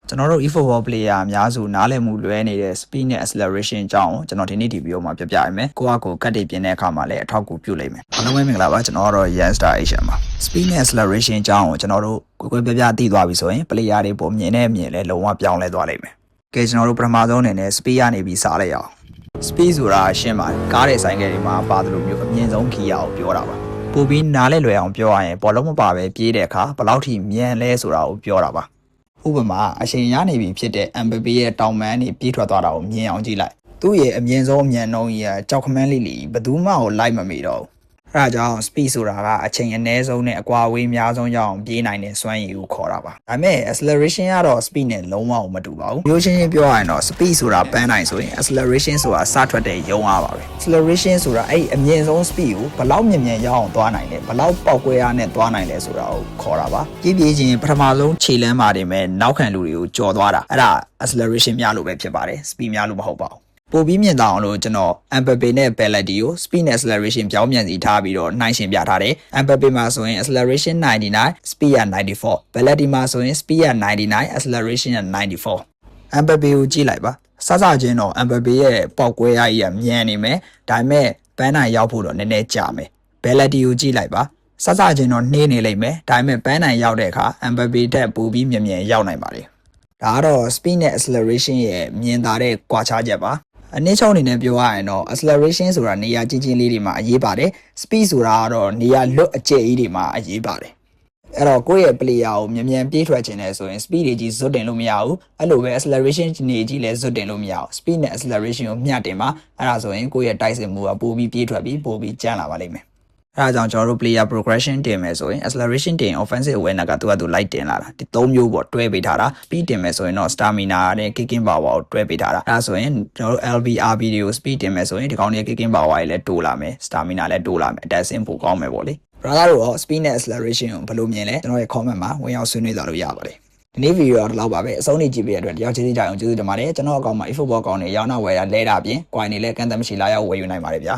ကျွန်တော်တို့ eFootball player အများစုနားလည်မှုလွဲနေတဲ့ speed နဲ့ acceleration အကြောင်းကျွန်တော်ဒီနေ့ဒီဗီဒီယိုမှာပြပြရမယ်ကိုယ့်အကိုကတ်တွေပြင်တဲ့အခါမှာလည်းအထောက်အကူပြုလိမ့်မယ်အားလုံးပဲမင်္ဂလာပါကျွန်တော်ကတော့ Youngstar Asian ပါ speed နဲ့ acceleration အကြောင်းကိုကျွန်တော်တို့ကိုယ်ပြပြသိသွားပြီဆိုရင် player တွေပုံမြင်တဲ့အမြင်လည်းလုံးဝပြောင်းလဲသွားလိမ့်မယ်ကဲကျွန်တော်တို့ပထမဆုံးအနေနဲ့ speed ကနေပြီးစလိုက်ရအောင် speed ဆိုတာရှင်းပါတယ်ကားတဲ့ဆိုင်ကယ်တွေမှာပါတယ်လို့မျိုးအမြင့်ဆုံးခီးရအောင်ပြောတာပါပိုပြီးနားလဲလွယ်အောင်ပြောရရင်ဘောလုံးမပါပဲပြေးတဲ့အခါဘယ်လောက်ထိမြန်လဲဆိုတာကိုပြောတာပါဥပမာအချိန်ရနေပြီဖြစ်တဲ့ Mbappé ရဲ့တောင်ပန်းနေပြေးထွက်သွားတာကိုမြင်အောင်ကြည့်လိုက်သူ့ရဲ့အမြင့်ဆုံးအမြန်နှုန်းကြီးကကြောက်ခမန်းလေးဘယ်သူမှကိုလိုက်မမီတော့ဘူးအဲဒါကြောင့် speed ဆိုတာကအချိန်အနည်းဆုံးနဲ့အကွာအဝေးအများဆုံးရောက်အောင်ပြေးနိုင်တဲ့စွမ်းရည်ကိုခေါ်တာပါဒါပေမဲ့ acceleration ကတော့ speed နဲ့လုံးဝမတူပါဘူးမျိုးချင်းချင်းပြောရရင်တော့ speed ဆိုတာပန်းနိုင်ဆိုရင် acceleration ဆိုတာစထွက်တဲ့ရုံးအားပါပဲ acceleration ဆိုတာအဲ့အမြင့်ဆုံး speed ကိုဘယ်လောက်မြန်မြန်ရောက်အောင်သွားနိုင်လဲဘယ်လောက်ပေါက်ကွဲအားနဲ့သွားနိုင်လဲဆိုတာကိုခေါ်တာပါပြေးချင်းပထမဆုံးခြေလမ်းမှာတင်မဲ့နောက်ခံလူတွေကိုကြော်သွားတာအဲ့ဒါ acceleration များလို့ပဲဖြစ်ပါတယ် speed များလို့မဟုတ်ပါဘူးပိုပြီးမြင်တာအောင်လို့ကျွန်တော် Mbappé နဲ့ Belletti ကို speed နဲ့ acceleration ပြောင်းပြန်စီထားပြီးတော့နှိုင်းယှဉ်ပြထားတယ် Mbappé မှာဆိုရင် acceleration 99 speed က94 Belletti မှာဆိုရင် speed က99 acceleration က94 Mbappé ကိုကြည့်လိုက်ပါစစချင်းတော့ Mbappé ရဲ့ပေါက်ကွဲအားကြီးကမြန်နေမယ်ဒါပေမဲ့ပန်းနိုင်ရောက်ဖို့တော့နည်းနည်းကြာမယ် Belletti ကိုကြည့်လိုက်ပါစစချင်းတော့နှေးနေလိမ့်မယ်ဒါပေမဲ့ပန်းနိုင်ရောက်တဲ့အခါ Mbappé တက်ပိုပြီးမြန်မြန်ရောက်နိုင်ပါတယ်ဒါကတော့ speed နဲ့ acceleration ရဲ့မြင်သာတဲ့ကွာခြားချက်ပါအနည်းချုံအနေနဲ့ပြောရရင်တော့ acceleration ဆိုတာနေရာကြီးကြီးလေးတွေမှာအရေးပါတယ် speed ဆိုတာကတော့နေရာလွတ်အကျယ်ကြီးတွေမှာအရေးပါတယ်အဲ့တော့ကိုယ့်ရဲ့ player ကိုမြန်မြန်ပြေးထွက်ခြင်းလဲဆိုရင် speed တွေကြီးဇွတ်တင်လို့မရဘူးအဲ့လိုပဲ acceleration နေကြီးလဲဇွတ်တင်လို့မရဘူး speed နဲ့ acceleration ကိုမျှတင်ပါအဲ့ဒါဆိုရင်ကိုယ့်ရဲ့တိုက်စစ်မှုကပိုပြီးပြေးထွက်ပြီးပိုပြီးကျန်းလာပါလိမ့်မယ်အဲဒါကြောင့်ကျွန်တော်တို့ player progression တင်မယ်ဆိုရင် acceleration တင် offensive awareness ကသူကသူလိုက်တင်လာတာဒီ၃မျိုးပေါ့တွဲပေးထားတာ speed တင်မယ်ဆိုရင်တော့ stamina နဲ့ kicking power ကိုတွဲပေးထားတာအဲဒါဆိုရင်ကျွန်တော်တို့ LBRB တွေကို speed တင်မယ်ဆိုရင်ဒီကောင်တွေ kicking power တွေလည်းတိုးလာမယ် stamina လည်းတိုးလာမယ် attacking ပိုကောင်းမယ်ပေါ့လေ brother တို့ရော speed နဲ့ acceleration ကိုဘယ်လိုမြင်လဲကျွန်တော်ရဲ့ comment မှာဝင်ရောက်ဆွေးနွေးသွားလို့ရပါတယ်ဒီနေ့ဗီဒီယိုကတော့ဒီလောက်ပါပဲအဆုံးထိကြည့်ပေးတဲ့အတွက်တရားချေးကြအောင်ကျေးဇူးတင်ပါတယ်ကျွန်တော်အကောင့်မှာ eFootball ကောင်တွေရောင်းတော့ဝယ်ရလဲတာပြင် coin တွေလည်းကန့်သက်မရှိလာရောက်ဝယ်ယူနိုင်ပါတယ်ဗျာ